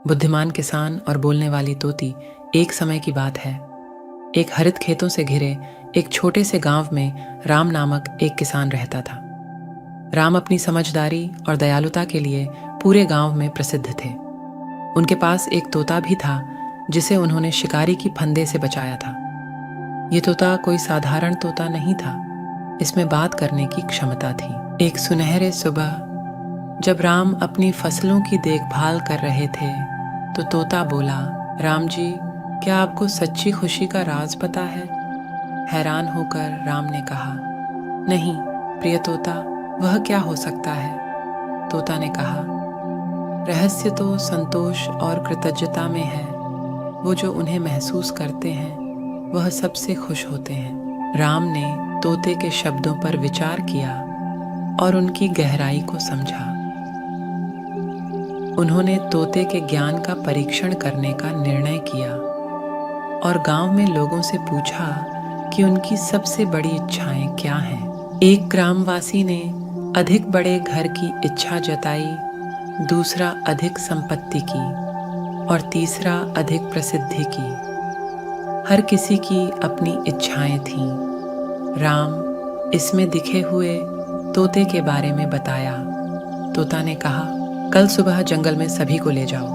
बुद्धिमान किसान और बोलने वाली तोती। एक समय की बात है। एक हरित खेतों से घिरे एक छोटे से गांव में राम नामक एक किसान रहता था। राम अपनी समझदारी और दयालुता के लिए पूरे गांव में प्रसिद्ध थे। उनके पास एक तोता भी था जिसे उन्होंने शिकारी की फंदे से बचाया था। ये तोता कोई साधारण तोता नहीं था, इसमें बात करने की क्षमता थी। एक सुनहरे सुबह जब राम अपनी फसलों की देखभाल कर रहे थे तो तोता बोला, राम जी, क्या आपको सच्ची खुशी का राज पता है? हैरान होकर राम ने कहा, नहीं प्रिय तोता, वह क्या हो सकता है? तोता ने कहा, रहस्य तो संतोष और कृतज्ञता में है। वो जो उन्हें महसूस करते हैं वह सबसे खुश होते हैं। राम ने तोते के शब्दों पर विचार किया और उनकी गहराई को समझा। उन्होंने तोते के ज्ञान का परीक्षण करने का निर्णय किया और गांव में लोगों से पूछा कि उनकी सबसे बड़ी इच्छाएं क्या हैं। एक ग्रामवासी ने अधिक बड़े घर की इच्छा जताई, दूसरा अधिक संपत्ति की और तीसरा अधिक प्रसिद्धि की। हर किसी की अपनी इच्छाएं थीं। राम इसमें दिखे हुए तोते के बारे में बताया। तोता ने कहा, कल सुबह जंगल में सभी को ले जाओ।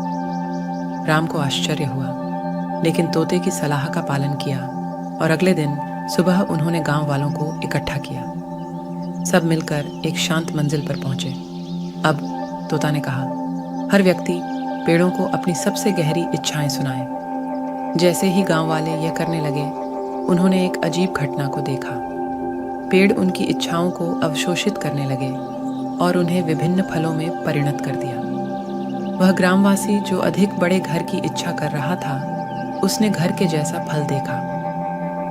राम को आश्चर्य हुआ, लेकिन तोते की सलाह का पालन किया और अगले दिन सुबह उन्होंने गांव वालों को इकट्ठा किया। सब मिलकर एक शांत मंजिल पर पहुंचे। अब तोता ने कहा, हर व्यक्ति पेड़ों को अपनी सबसे गहरी इच्छाएं सुनाए। जैसे ही गांव वाले यह करने लगे, उन्होंने एक अजीब घटना को देखा। पेड़ उनकी इच्छाओं को अवशोषित करने लगे और उन्हें विभिन्न फलों में परिणत कर दिया। वह ग्रामवासी जो अधिक बड़े घर की इच्छा कर रहा था, उसने घर के जैसा फल देखा।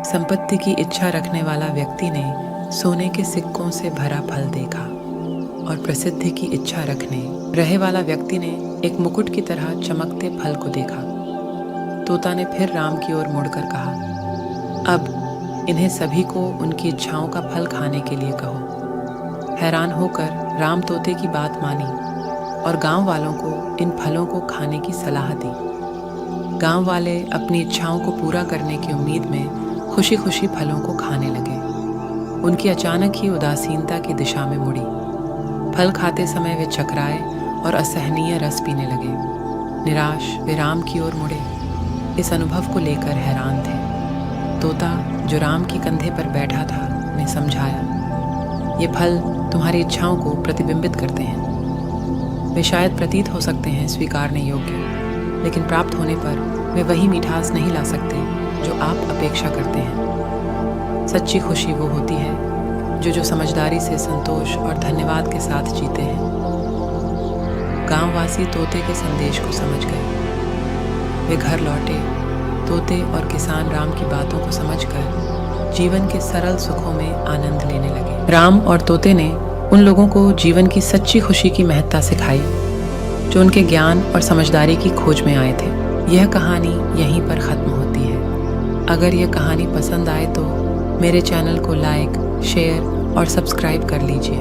संपत्ति की इच्छा रखने वाला व्यक्ति ने सोने के सिक्कों से भरा फल देखा और प्रसिद्धि की इच्छा रखने रहे वाला व्यक्ति ने एक मुकुट की तरह चमकते फल को देखा। तोता ने फिर राम की ओर मुड़कर कहा, अब इन्हें सभी को उनकी इच्छाओं का फल खाने के लिए कहो। हैरान होकर राम तोते की बात मानी और गांव वालों को इन फलों को खाने की सलाह दी। गांव वाले अपनी इच्छाओं को पूरा करने की उम्मीद में खुशी खुशी फलों को खाने लगे। उनकी अचानक ही उदासीनता की दिशा में मुड़ी। फल खाते समय वे चकराए और असहनीय रस पीने लगे। निराश वे राम की ओर मुड़े। इस अनुभव को लेकर हैरान थे। तोता जो राम के कंधे पर बैठा था ने समझाया, ये फल तुम्हारी इच्छाओं को प्रतिबिंबित करते हैं। वे शायद प्रतीत हो सकते हैं स्वीकारने योग्य, लेकिन प्राप्त होने पर वे वही मिठास नहीं ला सकते जो आप अपेक्षा करते हैं। सच्ची खुशी वो होती है जो समझदारी से संतोष और धन्यवाद के साथ जीते हैं। गांववासी तोते के संदेश को समझ गए। वे घर लौटे। तोते और किसान राम की बातों को समझकर जीवन के सरल सुखों में आनंद लेने लगे। राम और तोते ने उन लोगों को जीवन की सच्ची खुशी की महत्ता सिखाई जो उनके ज्ञान और समझदारी की खोज में आए थे। यह कहानी यहीं पर ख़त्म होती है। अगर यह कहानी पसंद आए तो मेरे चैनल को लाइक, शेयर और सब्सक्राइब कर लीजिए।